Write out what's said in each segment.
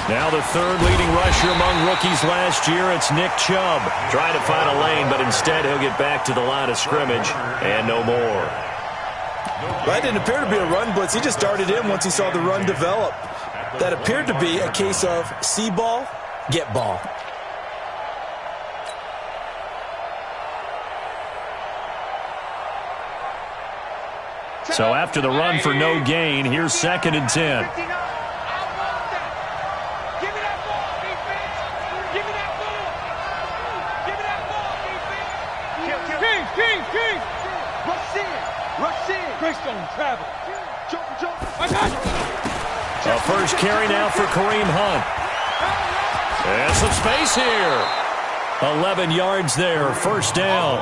Now the third leading rusher among rookies last year, it's Nick Chubb. Trying to find a lane, but instead he'll get back to the line of scrimmage and no more. Well, that didn't appear to be a run blitz. He just started in once he saw the run develop. That appeared to be a case of see ball, get ball. So after the run for no gain, here's 2nd and 10. A first carry now for Kareem Hunt. And some space here. 11 yards there, first down.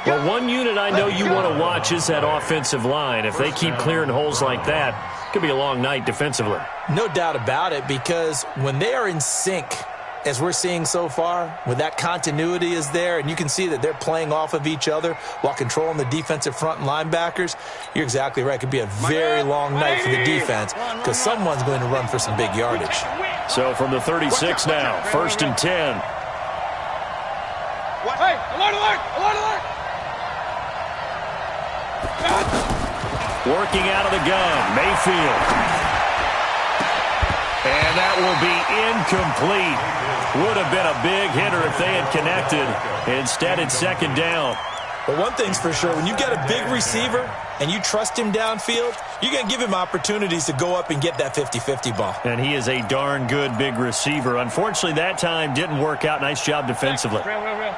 Well, one unit I know you want to watch is that offensive line. If they keep clearing holes like that, it could be a long night defensively. No doubt about it, because when they are in sync, as we're seeing so far, when that continuity is there, and you can see that they're playing off of each other while controlling the defensive front and linebackers, you're exactly right. It could be a very long night for the defense because someone's going to run for some big yardage. So from the 36 now, 1st and 10. Hey, alert, alert, alert, alert! Working out of the gun, Mayfield. And that will be incomplete. Would have been a big hitter if they had connected. Instead, it's 2nd down. But one thing's for sure, when you got a big receiver and you trust him downfield, you're going to give him opportunities to go up and get that 50-50 ball. And he is a darn good big receiver. Unfortunately, that time didn't work out. Nice job defensively.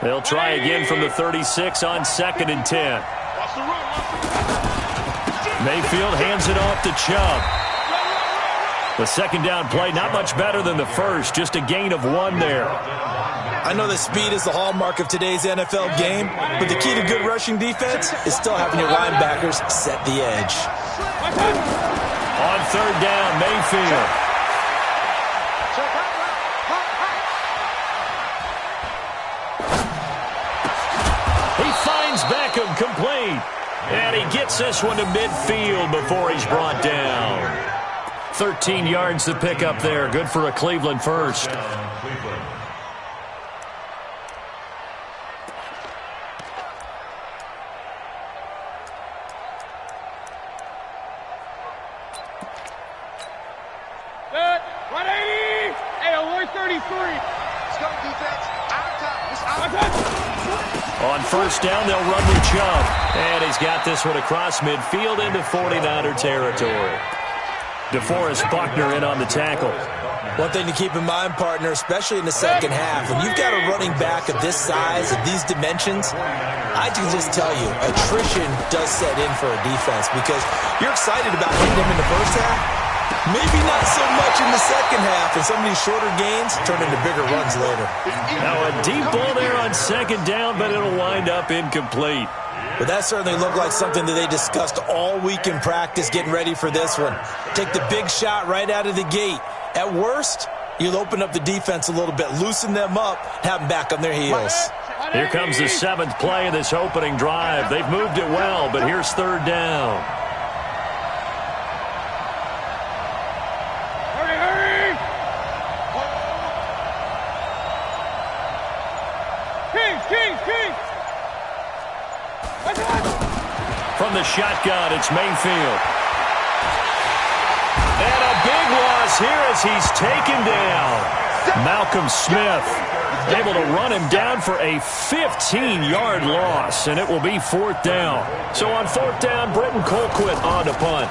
They'll try again from the 36 on 2nd and 10. Mayfield hands it off to Chubb. The 2nd down play, not much better than the first, just a gain of 1 there. I know that speed is the hallmark of today's NFL game, but the key to good rushing defense is still having your linebackers set the edge. On 3rd down, Mayfield. He finds Beckham complete. And he gets this one to midfield before he's brought down. 13 yards to pick up there. Good for a Cleveland first. Good. 180. Hey, alert 33. Let's go, defense. Out of time. On 1st down, they'll run with Chubb. And he's got this one across midfield into 49er territory. DeForest Buckner in on the tackle. One thing to keep in mind, partner, especially in the second half, when you've got a running back of this size, of these dimensions, I can just tell you, attrition does set in for a defense because you're excited about hitting him in the first half. Maybe not so much in the second half, and some of these shorter gains turn into bigger runs later. Now a deep ball there on 2nd down, but it'll wind up incomplete. But that certainly looked like something that they discussed all week in practice getting ready for this one. Take the big shot right out of the gate. At worst, you'll open up the defense a little bit, loosen them up, have them back on their heels. Here comes the 7th play of this opening drive. They've moved it well, but here's 3rd down. Hurry, hurry! King! From the shotgun, it's Mayfield. And a big loss here as he's taken down. Malcolm Smith able to run him down for a 15-yard loss, and it will be 4th down. So on 4th down, Britton Colquitt on to punt.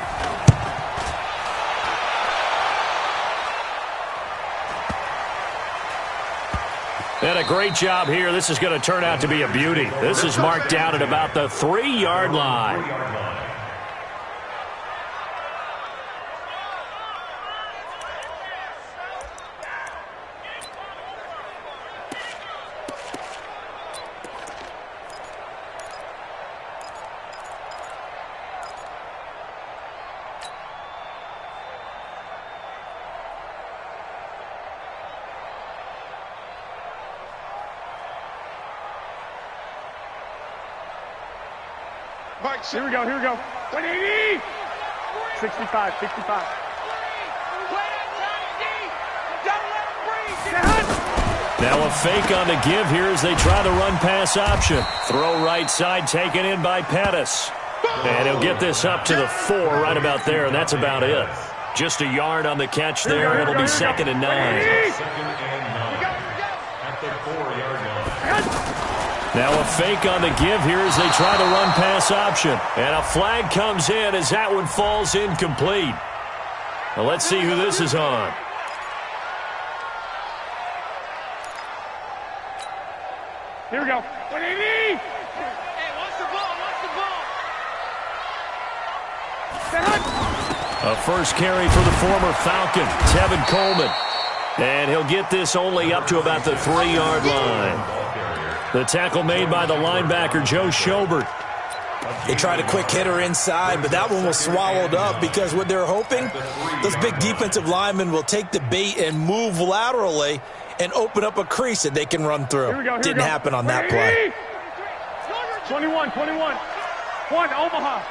And a great job here. This is going to turn out to be a beauty. This is marked down at about the 3-yard line. Here we go. 180! 65. Now a fake on the give here as they try the run-pass option. Throw right side taken in by Pettis. And he'll get this up to the 4 right about there, and that's about it. Just a yard on the catch there. It'll be 2nd and 9. Now a fake on the give here as they try the run-pass option. And a flag comes in as that one falls incomplete. Now let's see who this is on. Here we go. 180. Hey, watch the ball. A first carry for the former Falcon, Tevin Coleman. And he'll get this only up to about the 3-yard line. The tackle made by the linebacker, Joe Schobert. They tried a quick hitter inside, but that one was swallowed up because what they're hoping, those big defensive linemen will take the bait and move laterally and open up a crease that they can run through. Didn't happen on that play. 21. 1, Omaha.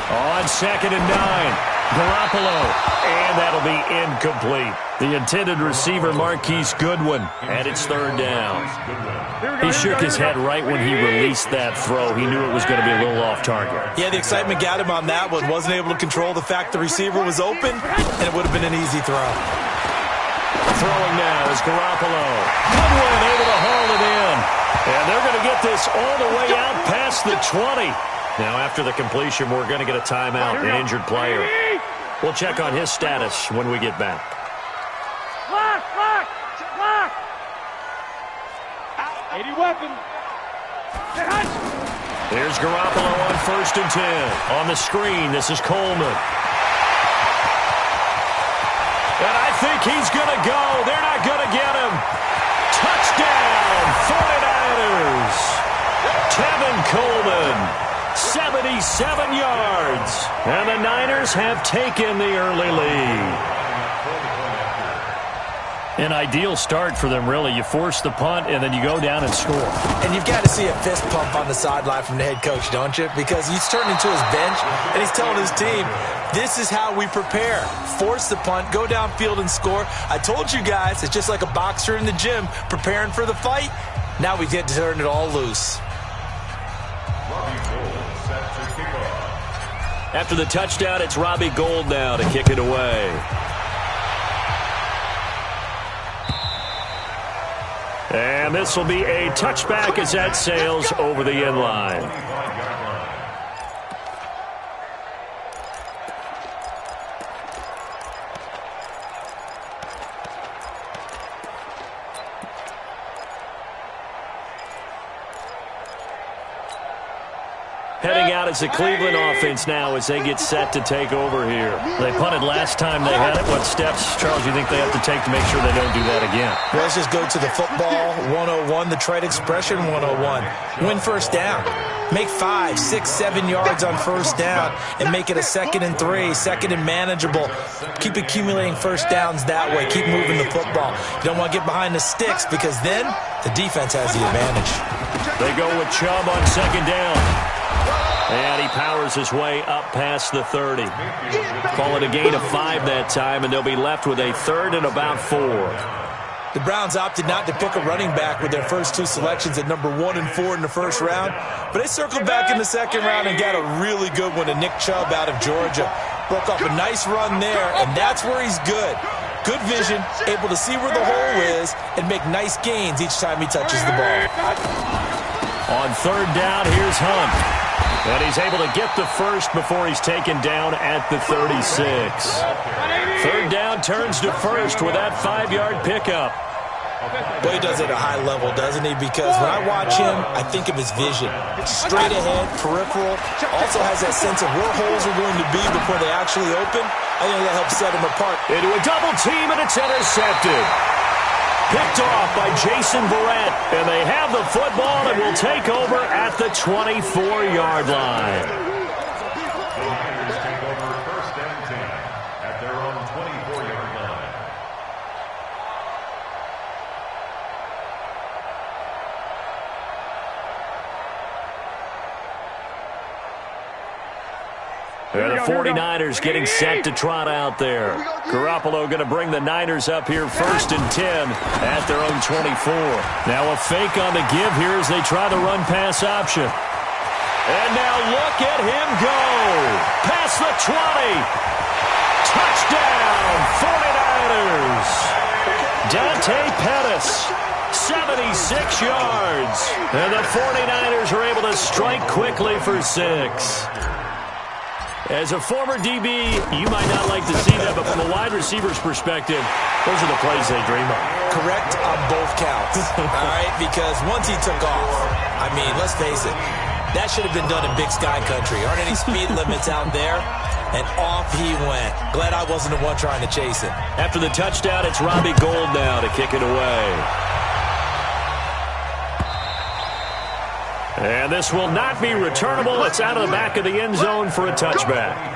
On 2nd and 9. Garoppolo, and that'll be incomplete. The intended receiver, Marquise Goodwin, and it's 3rd down. He shook his head right when he released that throw. He knew it was going to be a little off target. Yeah, the excitement got him on that one. Wasn't able to control the fact the receiver was open, and it would have been an easy throw. Throwing now is Garoppolo. Goodwin able to haul it in. And they're going to get this all the way out past the 20. Now, after the completion, we're going to get a timeout, an injured player. We'll check on his status when we get back. Lock. 80 weapon. Here's Garoppolo on 1st and 10. On the screen, this is Coleman. And I think he's going to go. They're not going to get him. Touchdown, 49ers. Tevin Coleman. 77 yards. And the Niners have taken the early lead. An ideal start for them, really. You force the punt, and then you go down and score. And you've got to see a fist pump on the sideline from the head coach, don't you? Because he's turning to his bench, and he's telling his team, this is how we prepare. Force the punt, go downfield and score. I told you guys, it's just like a boxer in the gym preparing for the fight. Now we get to turn it all loose. After the touchdown, it's Robbie Gould now to kick it away. And this will be a touchback as that sails over the end line. Heading out is the Cleveland offense now as they get set to take over here. They punted last time they had it. What steps, Charles, do you think they have to take to make sure they don't do that again? Well, let's just go to the football 101, the trade expression 101. Win first down. Make 5, 6, 7 yards on first down and make it a 2nd and 3, 2nd and manageable. Keep accumulating first downs that way. Keep moving the football. You don't want to get behind the sticks because then the defense has the advantage. They go with Chubb on 2nd down. And he powers his way up past the 30. Call it a gain of 5 that time, and they'll be left with a 3rd and about 4. The Browns opted not to pick a running back with their first 2 selections at number 1 and 4 in the first round, but they circled back in the second round and got a really good one to Nick Chubb out of Georgia. Broke off a nice run there, and that's where he's good. Good vision, able to see where the hole is, and make nice gains each time he touches the ball. On 3rd down, here's Hunt. And he's able to get the first before he's taken down at the 36. 3rd down turns to first with that 5-yard pickup. Well, he does it at a high level, doesn't he? Because when I watch him, I think of his vision. Straight ahead, peripheral. Also has that sense of where holes are going to be before they actually open. I think that helps set him apart. Into a double team, and it's intercepted. Picked off by Jason Verrett, and they have the football and will take over at the 24-yard line. Take over 1st and 10 at their own 24-yard line. And the 49ers getting set to trot out there. Garoppolo going to bring the Niners up here 1st and 10 at their own 24. Now a fake on the give here as they try the run-pass option. And now look at him go. Past the 20. Touchdown, 49ers. Dante Pettis, 76 yards. And the 49ers are able to strike quickly for 6. As a former DB, you might not like to see that, but from a wide receiver's perspective, those are the plays they dream of. Correct on both counts, all right? Because once he took off, I mean, let's face it, that should have been done in Big Sky Country. Aren't any speed limits out there? And off he went. Glad I wasn't the one trying to chase him. After the touchdown, it's Robbie Gould now to kick it away. And this will not be returnable. It's out of the back of the end zone for a touchback.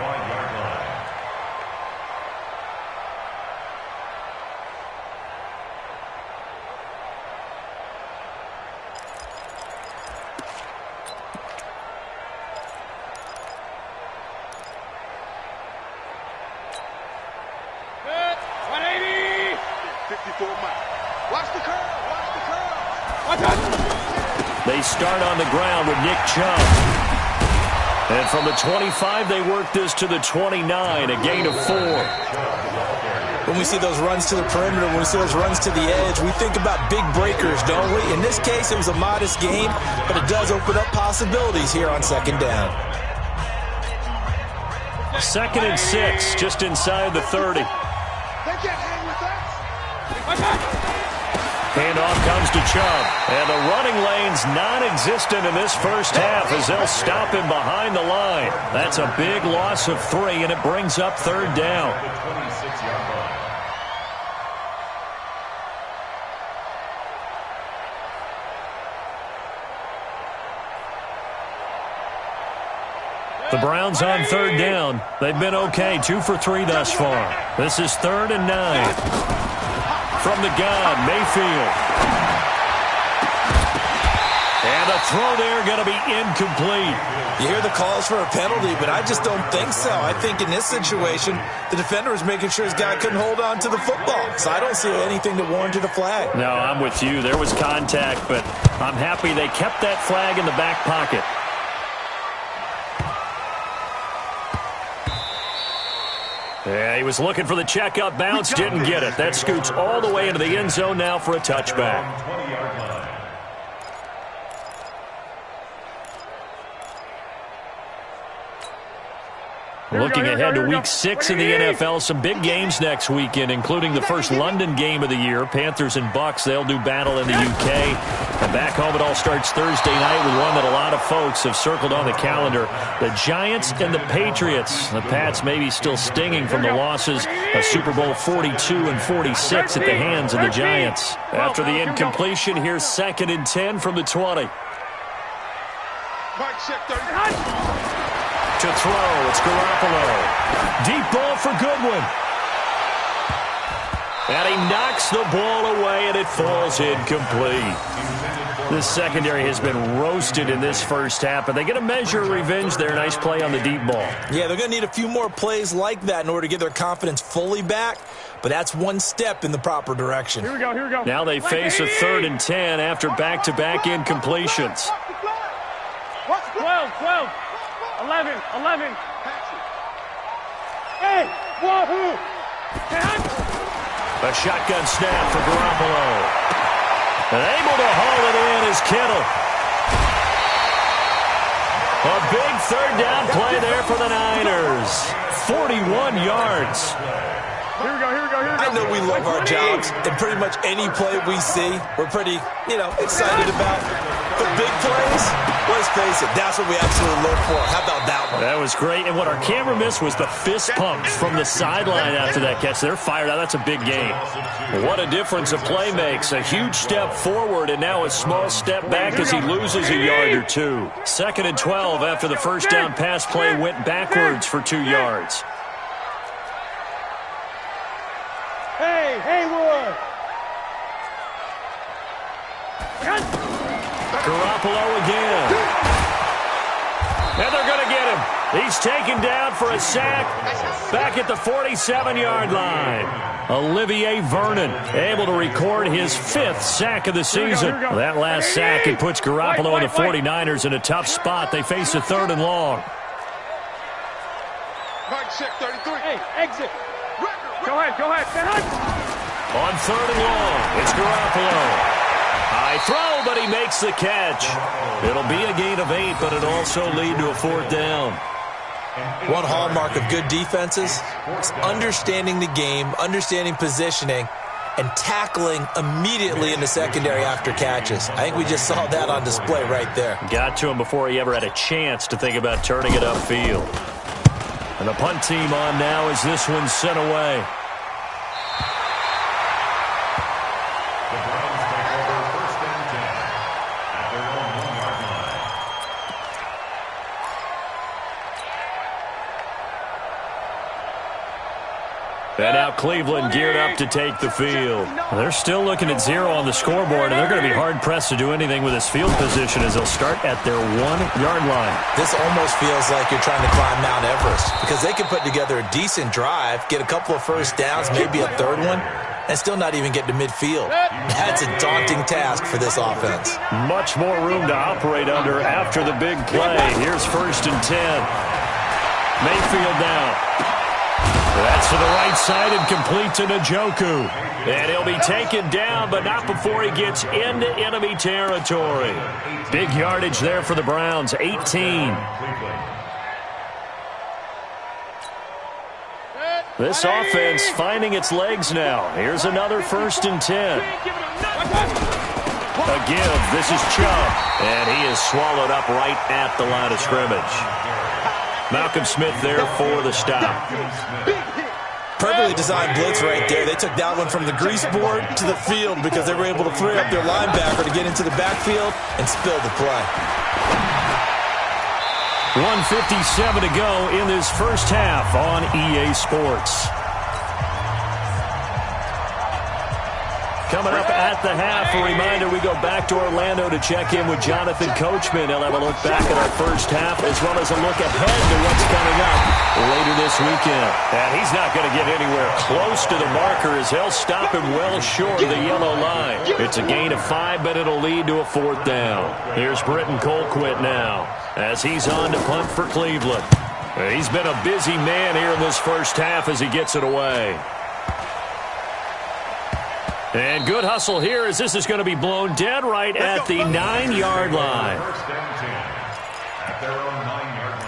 They start on the ground with Nick Chubb. And from the 25, they work this to the 29, a gain of 4. When we see those runs to the perimeter, when we see those runs to the edge, we think about big breakers, don't we? In this case, it was a modest gain, but it does open up possibilities here on 2nd down. 2nd and 6, just inside the 30. Handoff comes to Chubb. And the running lane's non-existent in this first half as they'll stop him behind the line. That's a big loss of 3, and it brings up 3rd down. The Browns on 3rd down. They've been okay, 2 for 3 thus far. This is 3rd and 9. From the gun, Mayfield. And the throw there going to be incomplete. You hear the calls for a penalty, but I just don't think so. I think in this situation, the defender was making sure his guy couldn't hold on to the football. So I don't see anything that warranted a flag. No, I'm with you. There was contact, but I'm happy they kept that flag in the back pocket. Yeah, he was looking for the checkup bounce, didn't get it. That scoots all the way into the end zone now for a touchback. Looking ahead to Week 6 in the NFL, some big games next weekend, including the first London game of the year. Panthers and Bucks, they'll do battle in the UK. And back home, it all starts Thursday night with one that a lot of folks have circled on the calendar. The Giants and the Patriots. The Pats maybe still stinging from the losses of Super Bowl 42 and 46 at the hands of the Giants. After the incompletion, here's 2nd and 10 from the 20. To throw, it's Garoppolo. Deep ball for Goodwin. And he knocks the ball away, and it falls incomplete. This secondary has been roasted in this first half, but they get a measure of revenge there. Nice play on the deep ball. Yeah, they're going to need a few more plays like that in order to get their confidence fully back, but that's one step in the proper direction. Here we go, here we go. Now they face a 3rd and 10 after back-to-back incompletions. 12. 11. Hey, wahoo! A shotgun snap for Garoppolo. And able to haul it in is Kittle. A big 3rd down play there for the Niners. 41 yards. Here we go. I know we love our jobs, and pretty much any play we see, we're pretty, excited about. But big plays, let's face it, that's what we absolutely look for. How about that one? That was great, and what our camera missed was the fist pumps from the sideline after that catch. They're fired out. That's a big game. What a difference a play makes. A huge step forward, and now a small step back as he loses a yard or 2. 2nd and 12 after the first down pass play went backwards for 2 yards. Hey, Haywood! Garoppolo again. And they're going to get him. He's taken down for a sack back at the 47-yard line. Olivier Vernon able to record his 5th sack of the season. That last sack, it puts Garoppolo and the 49ers in a tough spot. They face a 3rd and long. Hey, exit. Go ahead. On 3rd and long, it's Garoppolo. High throw, but he makes the catch. It'll be a gain of 8, but it'll also lead to a 4th down. One hallmark of good defenses is understanding the game, understanding positioning, and tackling immediately in the secondary after catches. I think we just saw that on display right there. Got to him before he ever had a chance to think about turning it upfield. And the punt team on now as this one's sent away. And now Cleveland geared up to take the field. They're still looking at 0 on the scoreboard, and they're going to be hard-pressed to do anything with this field position as they'll start at their 1-yard line. This almost feels like you're trying to climb Mount Everest because they can put together a decent drive, get a couple of first downs, maybe a 3rd one, and still not even get to midfield. That's a daunting task for this offense. Much more room to operate under after the big play. Here's 1st and 10. Mayfield now. That's to the right side and complete to Njoku. And he'll be taken down, but not before he gets into enemy territory. Big yardage there for the Browns, 18. This offense finding its legs now. Here's another 1st and 10. A give. This is Chubb. And he is swallowed up right at the line of scrimmage. Malcolm Smith there for the stop. Perfectly designed blitz right there. They took that one from the grease board to the field because they were able to free up their linebacker to get into the backfield and spill the play. 1:57 to go in this first half on EA Sports. Coming up at the half, a reminder, we go back to Orlando to check in with Jonathan Coachman. He'll have a look back at our first half as well as a look ahead to what's coming up later this weekend. And he's not going to get anywhere close to the marker as he'll stop him well short of the yellow line. It's a gain of 5, but it'll lead to a 4th down. Here's Britton Colquitt now as he's on to punt for Cleveland. He's been a busy man here in this first half as he gets it away. And good hustle here as this is going to be blown dead right at the 9-yard line. 1st and 10 at their own 9-yard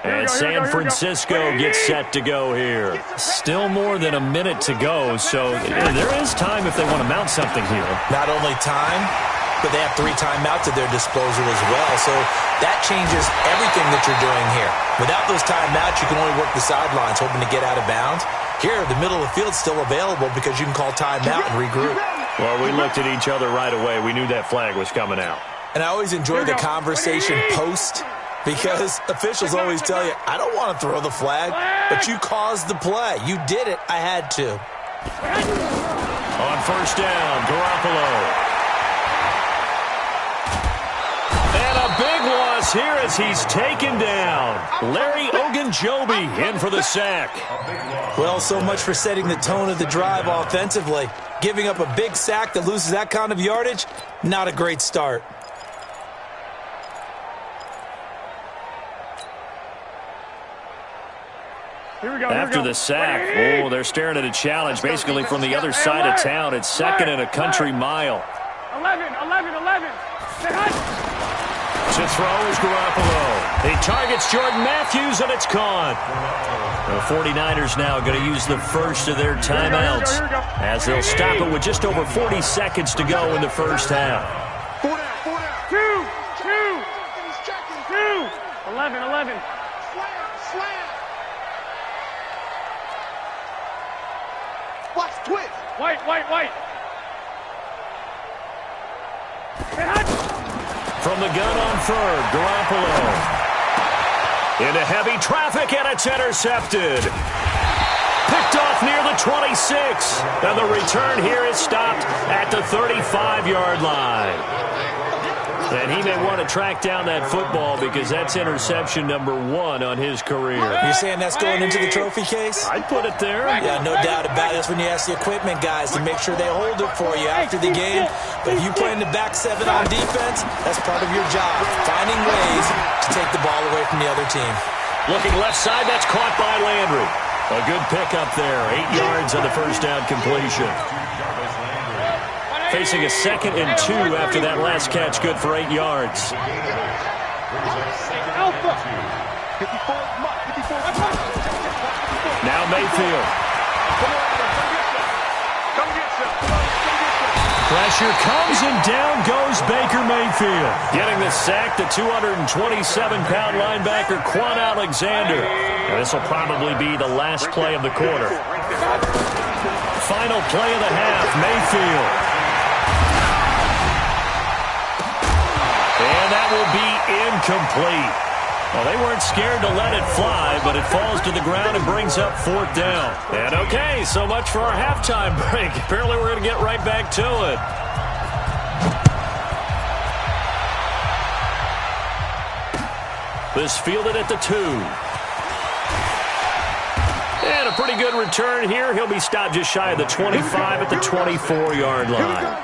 line. And San Francisco gets set to go here. Still more than a minute to go, so there is time if they want to mount something here. Not only time, but they have 3 timeouts at their disposal as well. So that changes everything that you're doing here. Without those timeouts, you can only work the sidelines, hoping to get out of bounds. Here, the middle of the field's still available because you can call timeout and regroup. Well, we looked at each other right away. We knew that flag was coming out. And I always enjoy the conversation post because officials always tell you, I don't want to throw the flag, but you caused the play. You did it. I had to. On 1st down, Garoppolo. Big loss here as he's taken down. Larry Ogunjobi in for the sack. Well, so much for setting the tone of the drive offensively. Giving up a big sack that loses that kind of yardage, not a great start. After the sack, they're staring at a challenge basically from the other side of town. It's 2nd and a country mile. 11. To throw is Garoppolo. He targets Jordan Matthews, and it's caught. The 49ers now going to use the first of their timeouts as they'll stop it with just over 40 seconds to go in the first half. 2. 11. Watch, twitch. White. From the gun on 3rd, Garoppolo. Into heavy traffic, and it's intercepted. Picked off near the 26. And the return here is stopped at the 35-yard line. And he may want to track down that football because that's interception number 1 on his career. You're saying that's going into the trophy case? I'd put it there. Yeah, no doubt about it. That's when you ask the equipment guys to make sure they hold it for you after the game. But if you play in the back 7 on defense, that's part of your job, finding ways to take the ball away from the other team. Looking left side, that's caught by Landry. A good pickup there, 8 yards on the first down completion. Facing a 2nd and 2 after that last catch, good for 8 yards. Now Mayfield. Pressure comes and down goes Baker Mayfield. Getting the sack, the 227-pound linebacker Quan Alexander. And this will probably be the last play of the quarter. Final play of the half, Mayfield. And that will be incomplete. Well, they weren't scared to let it fly, but it falls to the ground and brings up 4th down. And okay, so much for our halftime break. Apparently we're going to get right back to it. This fielded at the 2. And a pretty good return here. He'll be stopped just shy of the 25 at the 24-yard line.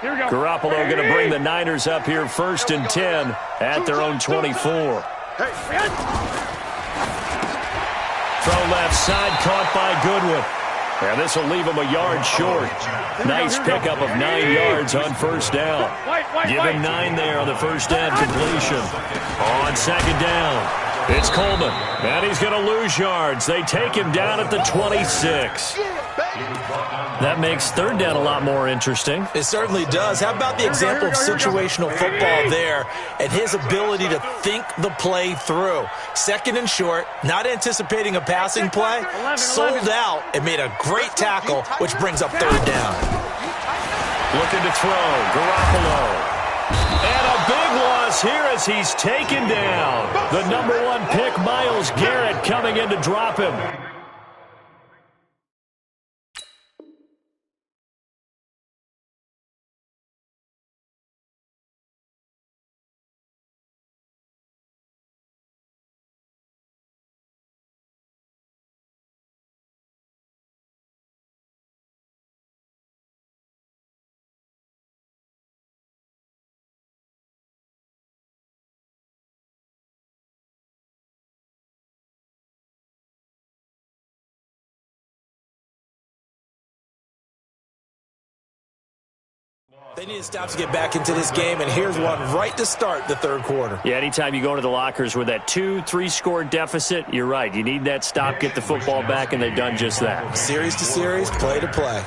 Garoppolo going to bring the Niners up here 1st and 10 at their own 24. Throw left side, caught by Goodwin. And this will leave him a yard short. Nice pickup of 9 yards on 1st down. Give him 9 there on the first down completion. On 2nd down, it's Coleman. And he's going to lose yards. They take him down at the 26. That makes 3rd down a lot more interesting. It certainly does. How about the example of situational football there and his ability to think the play through? 2nd and short, not anticipating a passing play, sold out and made a great tackle, which brings up 3rd down. Looking to throw, Garoppolo. And a big loss here as he's taken down. The number 1 pick, Myles Garrett, coming in to drop him. They need to stop to get back into this game, and here's one right to start the 3rd quarter. Yeah, anytime you go into the lockers with that 2-3 score deficit, you're right. You need that stop, get the football back, and they've done just that. Series to series, play to play.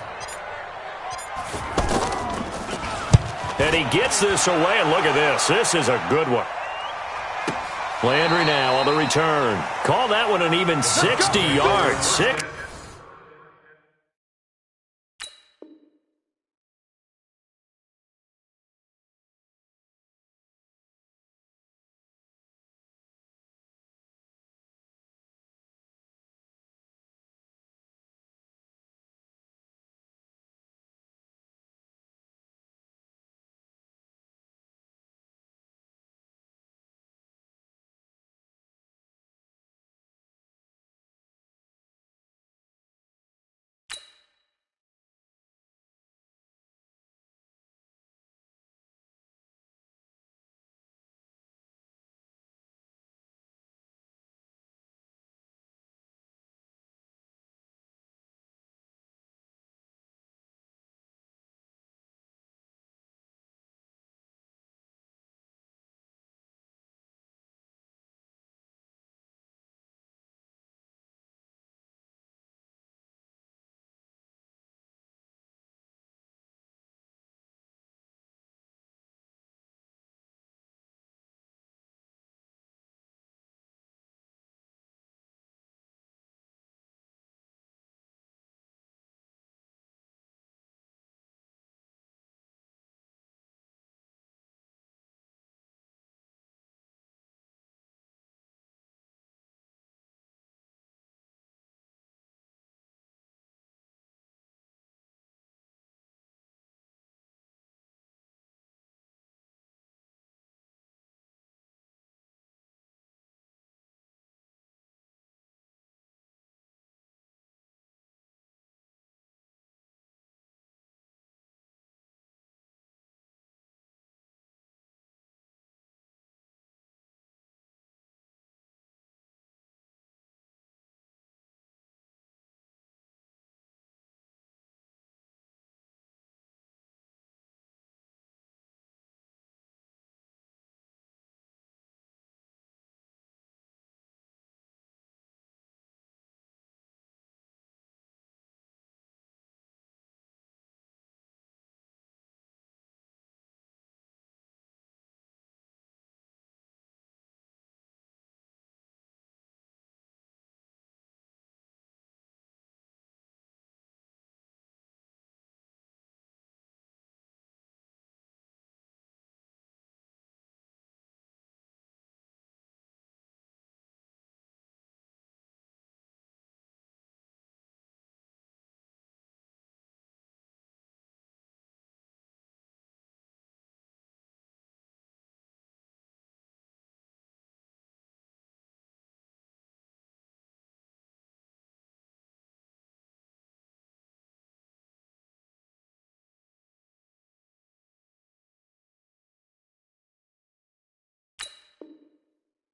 And he gets this away, and look at this. This is a good one. Landry now on the return. Call that one an even 60 yards.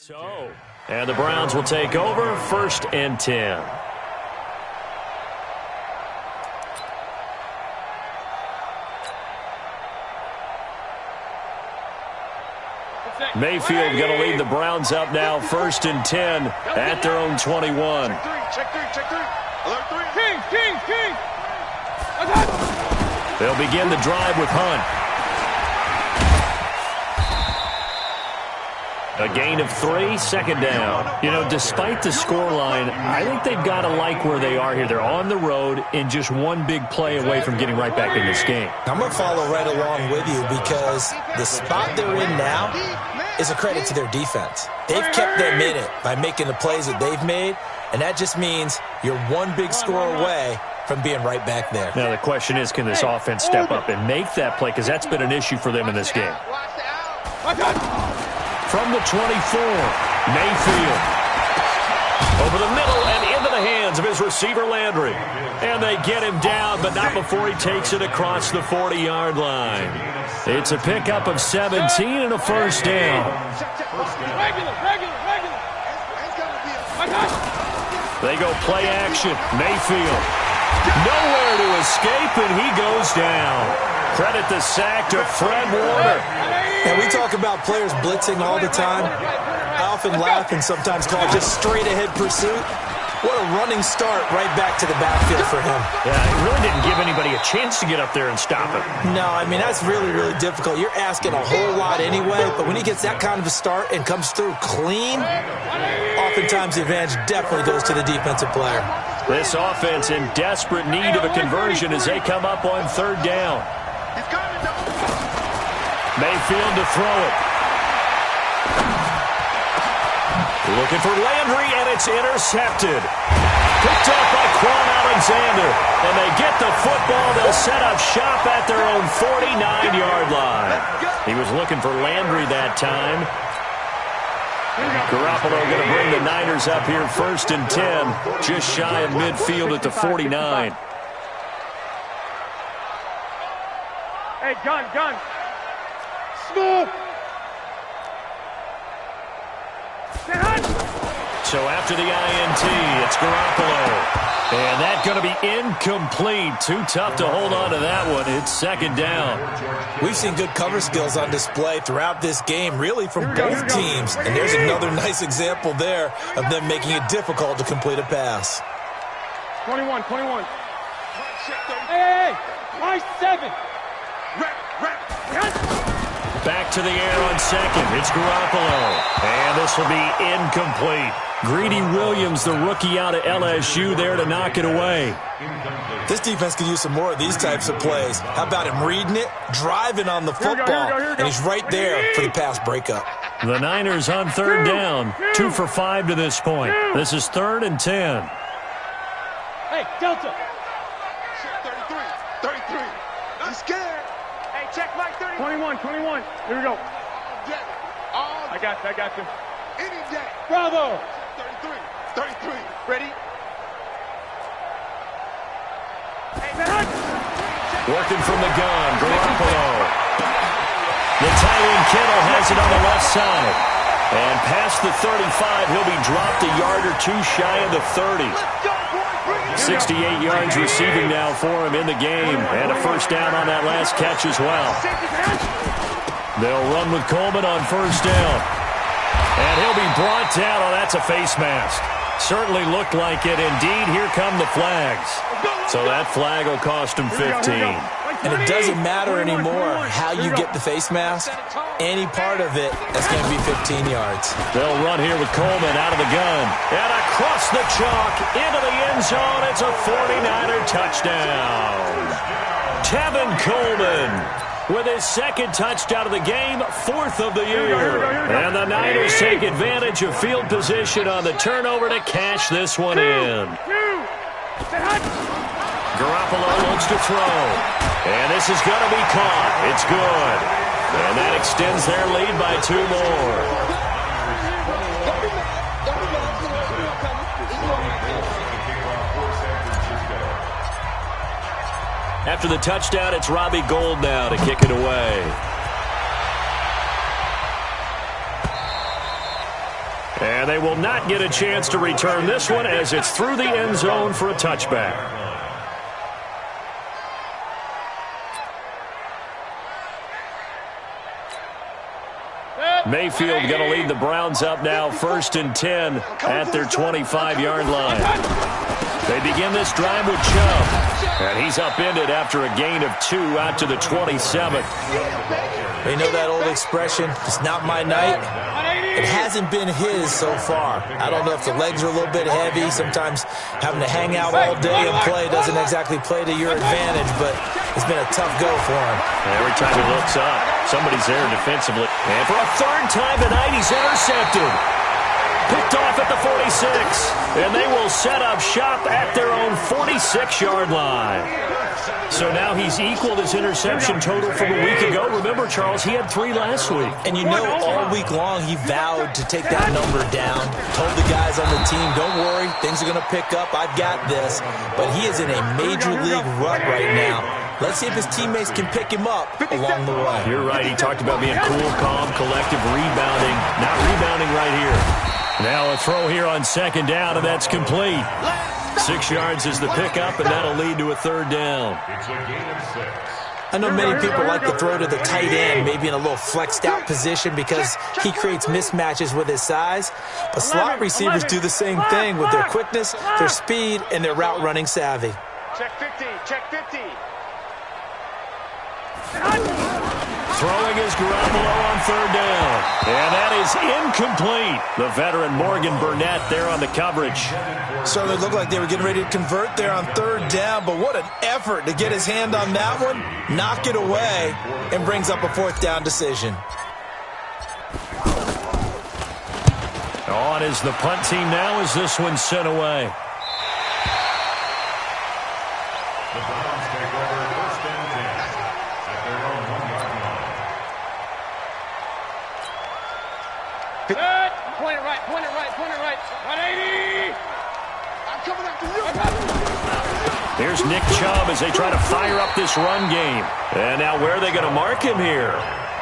So, and the Browns will take over 1st and 10. Mayfield going to lead the Browns up now, 1st and 10 at their own 21. Check three. Alert three. King. They'll begin the drive with Hunt. A gain of 3, 2nd down. You know, despite the scoreline, I think they've got to like where they are here. They're on the road and just one big play away from getting right back in this game. I'm going to follow right along with you because the spot they're in now is a credit to their defense. They've kept them in it by making the plays that they've made, and that just means you're one big score away from being right back there. Now the question is, can this offense step up and make that play? Because that's been an issue for them in this game. From the 24, Mayfield. Over the middle and into the hands of his receiver, Landry. And they get him down, but not before he takes it across the 40-yard line. It's a pickup of 17 and a 1st down. They go play action. Mayfield. Nowhere to escape, and he goes down. Credit the sack to Fred Warner. And we talk about players blitzing all the time. I often laugh and sometimes call it just straight-ahead pursuit. What a running start right back to the backfield for him. Yeah, it really didn't give anybody a chance to get up there and stop it. No, I mean, that's really, really difficult. You're asking a whole lot anyway, but when he gets that kind of a start and comes through clean, oftentimes the advantage definitely goes to the defensive player. This offense in desperate need of a conversion as they come up on 3rd down. Mayfield to throw it. Looking for Landry, and it's intercepted. Picked up by Quan Alexander. And they get the football. They'll set up shop at their own 49-yard line. He was looking for Landry that time. Garoppolo going to bring the Niners up here 1st and 10. Just shy of midfield at the 49. Hey, gun. Smooth. So after the INT, it's Garoppolo. And that's going to be incomplete. Too tough to hold on to that one. It's 2nd down. We've seen good cover skills on display throughout this game, really from both teams. And there's another nice example there of them making it difficult to complete a pass. 21. Hey, why 7? Back to the air on 2nd. It's Garoppolo. And this will be incomplete. Greedy Williams, the rookie out of LSU, there to knock it away. This defense could use some more of these types of plays. How about him reading it, driving on the football, and he's right there for the pass breakup. The Niners on 3rd down. 2 for 5 to this point. This is 3rd and 10. Hey, Delta. 33. He's scared. Hey, check Mike 30. 21. Here we go. I got you. Any day. Bravo. 33. Ready? Working from the gun, Garoppolo. The tight end Kittle has it on the left side. And past the 35, he'll be dropped a yard or 2 shy of the 30. 68 yards receiving now for him in the game. And a 1st down on that last catch as well. They'll run with Coleman on 1st down. And he'll be brought down. Oh, that's a face mask. Certainly looked like it. Indeed, here come the flags. So that flag will cost him 15. And it doesn't matter anymore how you get the face mask. Any part of it, that's going to be 15 yards. They'll run here with Coleman out of the gun. And across the chalk, into the end zone. It's a 49er touchdown. Tevin Coleman with his 2nd touchdown of the game, 4th of the year. And the Niners take advantage of field position on the turnover to cash this one in. Garoppolo looks to throw. And this is going to be caught. It's good. And that extends their lead by 2 more. After the touchdown, it's Robbie Gould now to kick it away. And they will not get a chance to return this one as it's through the end zone for a touchback. Mayfield going to lead the Browns up now, 1st and 10 at their 25-yard line. They begin this drive with Chubb, and he's upended after a gain of 2 out to the 27. You know that old expression, it's not my night? It hasn't been his so far. I don't know if the legs are a little bit heavy. Sometimes having to hang out all day and play doesn't exactly play to your advantage, but it's been a tough go for him. Every time he looks up, somebody's there defensively. And for a 3rd time tonight, he's intercepted. Picked off at the 46. And they will set up shop at their own 46-yard line. So now he's equaled his interception total from a week ago. Remember, Charles, he had 3 last week. And you know, all week long he vowed to take that number down. Told the guys on the team, don't worry, things are going to pick up. I've got this. But he is in a major league rut right now. Let's see if his teammates can pick him up along the way. You're right. He talked about being cool, calm, collective, rebounding. Not rebounding right here. Now a throw here on 2nd down, and that's complete. 6 yards is the pickup, and that'll lead to a 3rd down. It's a gain of 6. I know many people like to throw to the tight end, maybe in a little flexed out position because he creates mismatches with his size. But slot receivers do the same thing with their quickness, their speed, and their route running savvy. Check 50, check 50. Throwing is Garoppolo on 3rd down. And that is incomplete. The veteran Morgan Burnett there on the coverage. Certainly looked like they were getting ready to convert there on 3rd down, but what an effort to get his hand on that one, knock it away, and brings up a 4th down decision. On is the punt team now as this one's sent away. The Browns take over 1st and 10 at their own 1-yard line. Good. Point it right, point it right, point it right. 180. I'm coming after you. Here's Nick Chubb as they try to fire up this run game. And now where are they going to mark him here?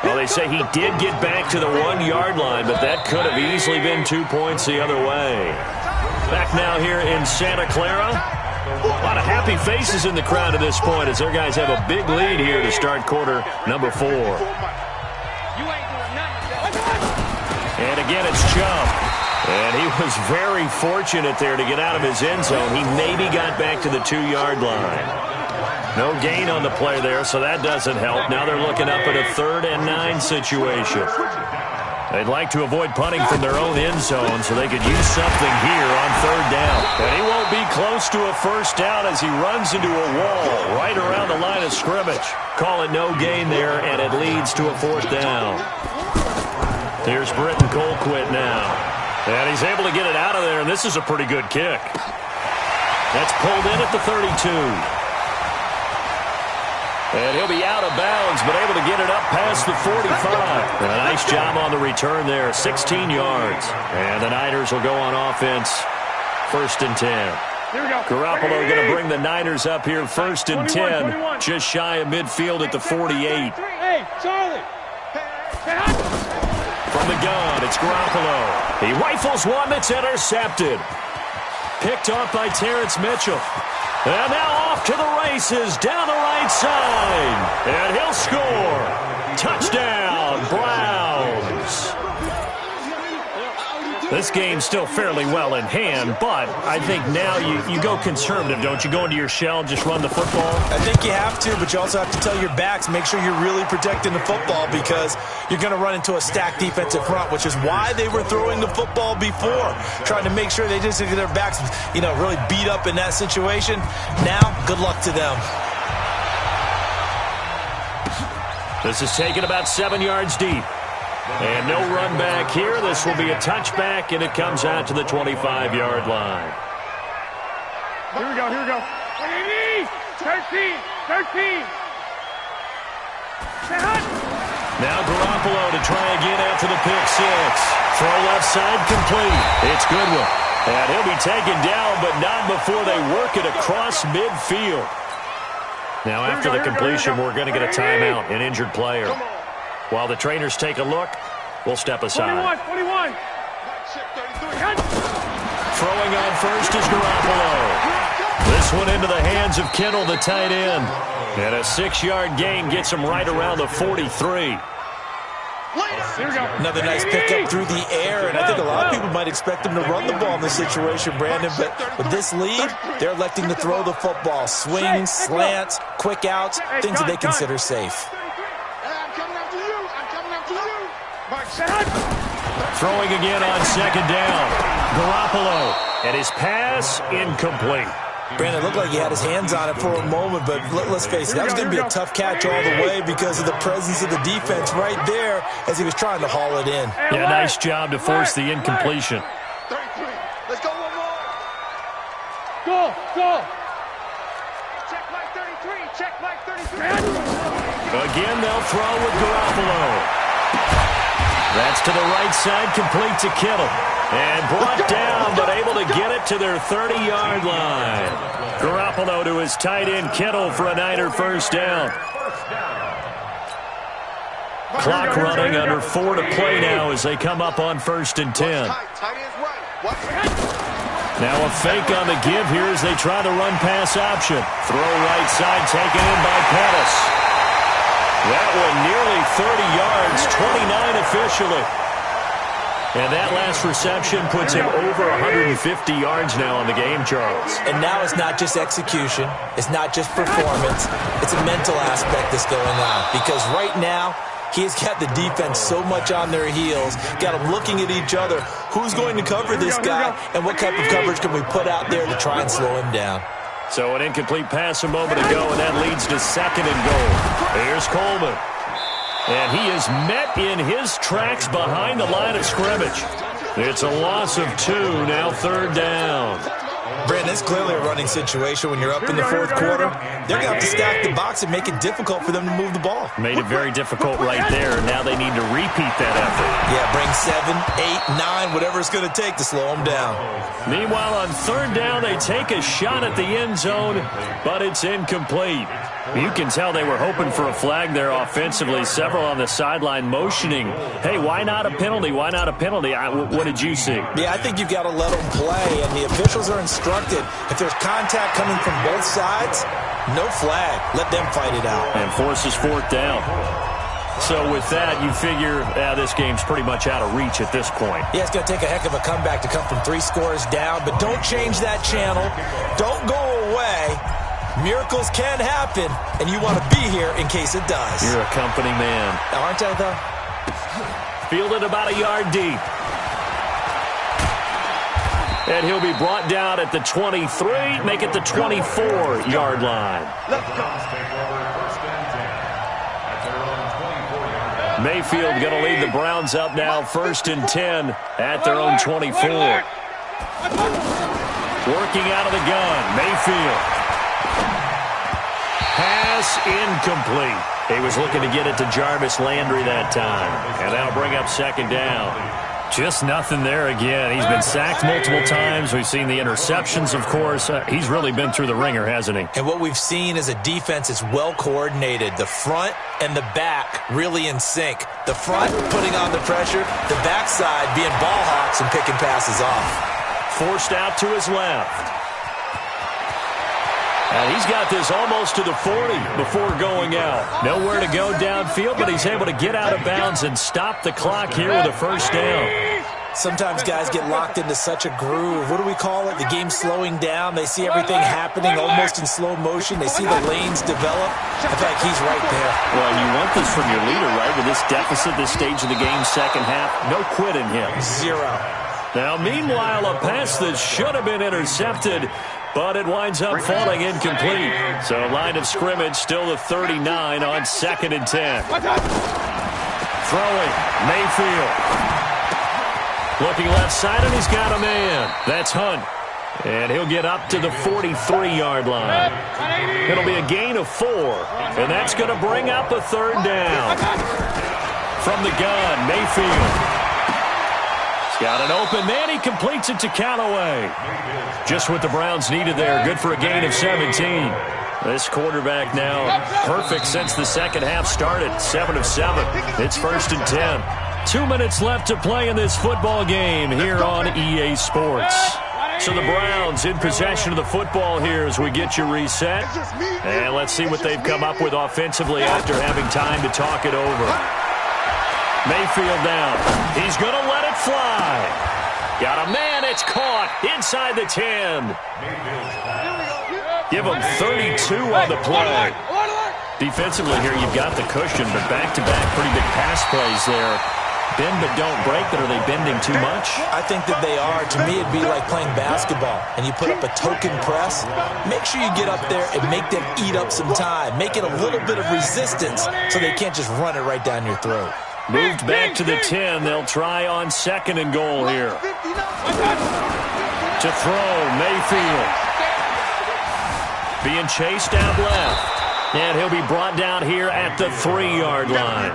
Well, they say he did get back to the 1-yard line, but that could have easily been 2 points the other way. Back now here in Santa Clara. A lot of happy faces in the crowd at this point as their guys have a big lead here to start quarter number 4. And again, it's Chubb. And he was very fortunate there to get out of his end zone. He maybe got back to the 2-yard line. No gain on the play there, so that doesn't help. Now they're looking up at a 3rd and 9 situation. They'd like to avoid punting from their own end zone so they could use something here on 3rd down. And he won't be close to a 1st down as he runs into a wall right around the line of scrimmage. Call it no gain there, and it leads to a 4th down. Here's Britton Colquitt now. And he's able to get it out of there, and this is a pretty good kick. That's pulled in at the 32. And he'll be out of bounds, but able to get it up past the 45. And a nice job on the return there, 16 yards. And the Niners will go on offense, 1st and 10. Here we go. Garoppolo going to bring the Niners up here, 1st and 10, just shy of midfield at the 48. Hey, Charlie. From the gun, it's Garoppolo. He rifles one that's intercepted. Picked off by Terrence Mitchell. And now off to the races down the right side. And he'll score. Touchdown, Browns. This game's still fairly well in hand, but I think now you go conservative, don't you? Go into your shell and just run the football? I think you have to, but you also have to tell your backs, make sure you're really protecting the football because you're going to run into a stacked defensive front, which is why they were throwing the football before, trying to make sure they just get their backs, really beat up in that situation. Now, good luck to them. This is taken about 7 yards deep. And no run back here. This will be a touchback, and it comes out to the 25-yard line. Here we go, here we go. 13, 13. Now Garoppolo to try again after the pick six. Throw left side complete. It's Goodwin. And he'll be taken down, but not before they work it across midfield. Now after the completion, we're going to get a timeout, an injured player. While the trainers take a look, we'll step aside. 21. Check 33. Throwing on first is Garoppolo. This one into the hands of Kittle, the tight end. And a 6-yard gain gets him right around the 43. Another nice pickup through the air, and I think a lot of people might expect him to run the ball in this situation, Brandon, but with this lead, they're electing to throw the football. Swings, slants, quick outs, things that they consider safe. I'm coming after you. I'm coming after you. Throwing again on second down. Garoppolo, and his pass incomplete. Brandon, it looked like he had his hands on it for a moment, but let's face it, that was going to be a tough catch all the way because of the presence of the defense right there as he was trying to haul it in. Yeah, nice job to force the incompletion. 33. Let's go one more. Go. Check Mike 33. Check Mike 33. Again, they'll throw with Garoppolo. That's to the right side, complete to Kittle. And brought down, but able to get it to their 30-yard line. Garoppolo to his tight end, Kittle, for a Niner first down. Clock running, under 4 to play now as they come up on 1st and 10. Tight end's right. Now a fake on the give here as they try the run-pass option. Throw right side, taken in by Pettis. That one nearly 30 yards, 29 officially. And that last reception puts him over 150 yards now on the game, Charles. And now it's not just execution. It's not just performance. It's a mental aspect that's going on. Because right now, he's got the defense so much on their heels, got them looking at each other. Who's going to cover this guy, and what type of coverage can we put out there to try and slow him down? So an incomplete pass a moment ago, and that leads to 2nd and goal. Here's Coleman. And he is met in his tracks behind the line of scrimmage. It's a loss of 2, now 3rd down. Brandon, it's clearly a running situation when you're up in the 4th quarter. They're going to have to stack the box and make it difficult for them to move the ball. Made it very difficult right there. Now they need to repeat that effort. Yeah, bring 7, 8, 9, whatever it's going to take to slow them down. Meanwhile, on 3rd down, they take a shot at the end zone, but it's incomplete. You can tell they were hoping for a flag there offensively. Several on the sideline motioning, hey, why not a penalty? Why not a penalty? What did you see? Yeah, I think you've got to let them play, and the officials are instructed. If there's contact coming from both sides, no flag. Let them fight it out. And forces 4th down. So with that, you figure this game's pretty much out of reach at this point. Yeah, it's going to take a heck of a comeback to come from 3 scores down, but don't change that channel. Don't go away. Miracles can happen, and you want to be here in case it does. You're a company man. Aren't I, though? Fielded about a yard deep. And he'll be brought down at the 23, make it the 24-yard line. Mayfield going to lead the Browns up now, 1st and 10 at their own 24. Working out of the gun, Mayfield. Pass incomplete. He was looking to get it to Jarvis Landry that time. And that'll bring up 2nd down. Just nothing there again. He's been sacked multiple times. We've seen the interceptions, of course. He's really been through the ringer, hasn't he? And what we've seen is a defense that's well coordinated. The front and the back really in sync. The front putting on the pressure. The backside being ball hawks and picking passes off. Forced out to his left. And he's got this almost to the 40 before going out. Nowhere to go downfield, but he's able to get out of bounds and stop the clock here with a 1st down. Sometimes guys get locked into such a groove. What do we call it? The game's slowing down. They see everything happening almost in slow motion. They see the lanes develop. I feel like he's right there. Well, you want this from your leader, right? With this deficit, this stage of the game, 2nd half, no quit in him. 0. Now, meanwhile, a pass that should have been intercepted, but it winds up falling incomplete. So line of scrimmage still the 39 on 2nd and 10. Throwing, Mayfield. Looking left side, and he's got a man. That's Hunt. And he'll get up to the 43-yard line. It'll be a gain of 4, and that's going to bring up a 3rd down. From the gun, Mayfield. He's got an open man. He completes it to Callaway. Just what the Browns needed there. Good for a gain of 17. This quarterback now perfect since the 2nd half started. 7 of 7. It's 1st and 10. 2 minutes left to play in this football game here on EA Sports. So the Browns in possession of the football here as we get you reset. And let's see what they've come up with offensively after having time to talk it over. Mayfield down. He's going to let it fly. Got a man. It's caught inside the 10. Give him 32 on the play. Defensively here, you've got the cushion, but back-to-back pretty big pass plays there. Bend but don't break, but are they bending too much? I think that they are. To me, it'd be like playing basketball, and you put up a token press. Make sure you get up there and make them eat up some time. Make it a little bit of resistance so they can't just run it right down your throat. Moved back to the 10. They'll try on 2nd and goal here. To throw, Mayfield. Being chased out left. And he'll be brought down here at the 3-yard line.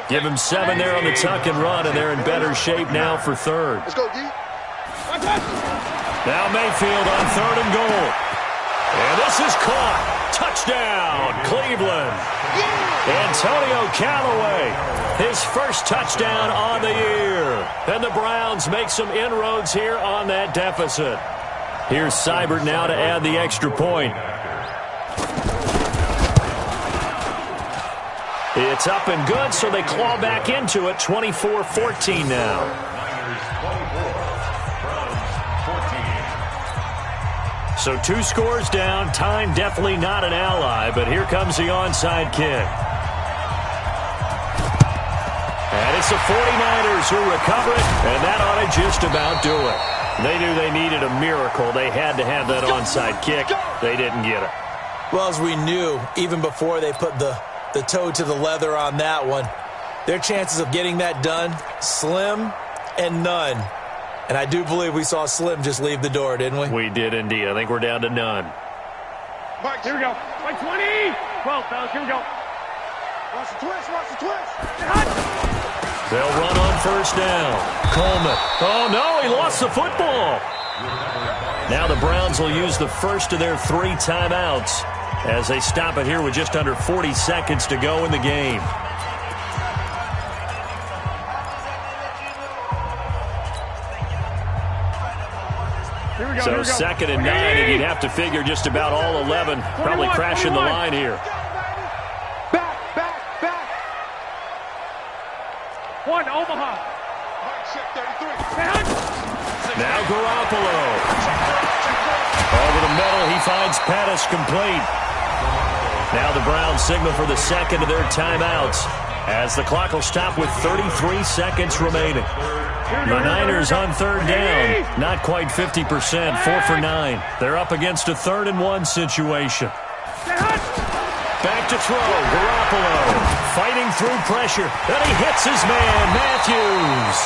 Give him 7 there on the tuck and run, and they're in better shape now for 3rd. Let's go, D. Now Mayfield on 3rd and goal. And this is caught. Touchdown, Cleveland. Antonio Callaway, his first touchdown on the year. And the Browns make some inroads here on that deficit. Here's Seibert now to add the extra point. It's up and good, so they claw back into it. 24-14 now. So 2 scores down. Time definitely not an ally, but here comes the onside kick. And it's the 49ers who recover it, and that ought to just about do it. They knew they needed a miracle. They had to have that onside kick. They didn't get it. Well, as we knew, even before they put the toe to the leather on that one, their chances of getting that done, slim and none. And I do believe we saw Slim just leave the door, didn't we? We did indeed. I think we're down to none. Mike, here we go. Mike 20. 12, fellas. Here we go. Watch the twist. Watch the twist. They'll run on 1st down. Coleman. Oh, no, he lost the football. Now the Browns will use the first of their 3 timeouts as they stop it here with just under 40 seconds to go in the game. So 2nd and 9, and you'd have to figure just about all 11 probably crashing the line here. Back. 1, Omaha. Now Garoppolo. Over the middle, he finds Pettis complete. Now the Browns signal for the 2nd of their timeouts as the clock will stop with 33 seconds remaining. The Niners on 3rd down, not quite 50%, 4 for 9. They're up against a 3rd and 1 situation. Back to throw, Garoppolo fighting through pressure, and he hits his man, Matthews.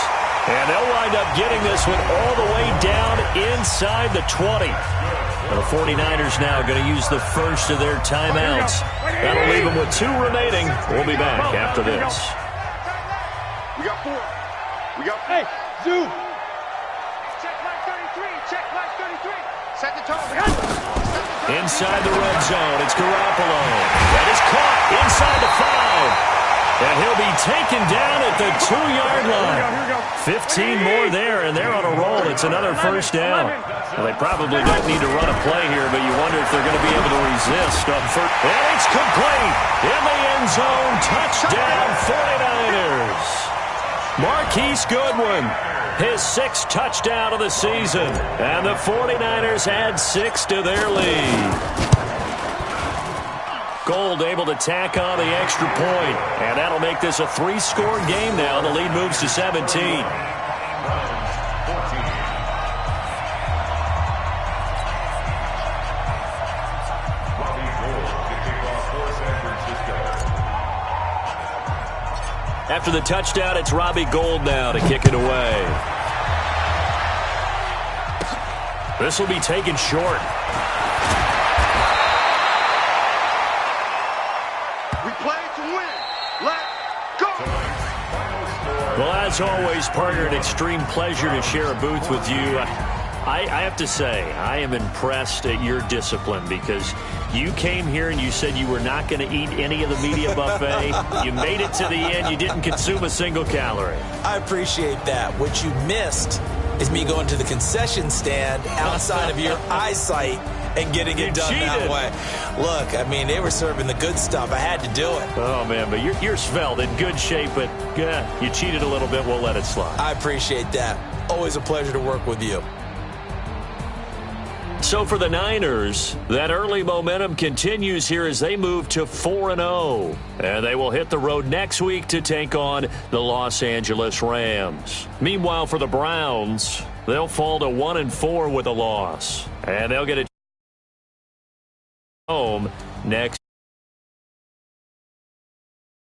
And they'll wind up getting this one all the way down inside the 20. And the 49ers now going to use the first of their timeouts. That'll leave them with 2 remaining. We'll be back after this. We got 4. We got 4. Hey, Zoo. Check line 33. Check line 33. Set the tone. Inside the red zone, it's Garoppolo. That is caught inside the 5. And he'll be taken down at the 2-yard line. 15 more there, and they're on a roll. It's another 1st down. Well, they probably don't need to run a play here, but you wonder if they're going to be able to resist on 1st. And it's complete. In the end zone, touchdown 49ers. Marquise Goodwin, his 6th touchdown of the season. And the 49ers add 6 to their lead. Gold able to tack on the extra point, and that'll make this a 3-score game now. The lead moves to 17. After the touchdown, it's Robbie Gould now to kick it away. This will be taken short. Go. Well, as always, partner, an extreme pleasure to share a booth with you. I have to say, I am impressed at your discipline because you came here and you said you were not going to eat any of the media buffet. You made it to the end. You didn't consume a single calorie. I appreciate that. What you missed is me going to the concession stand outside of your eyesight and getting it done that way. Look, I mean, they were serving the good stuff. I had to do it. Oh, man, but you're svelte, in good shape, but you cheated a little bit. We'll let it slide. I appreciate that. Always a pleasure to work with you. So for the Niners, that early momentum continues here as they move to 4-0. And they will hit the road next week to take on the Los Angeles Rams. Meanwhile, for the Browns, they'll fall to 1-4 with a loss. And they'll get it home next.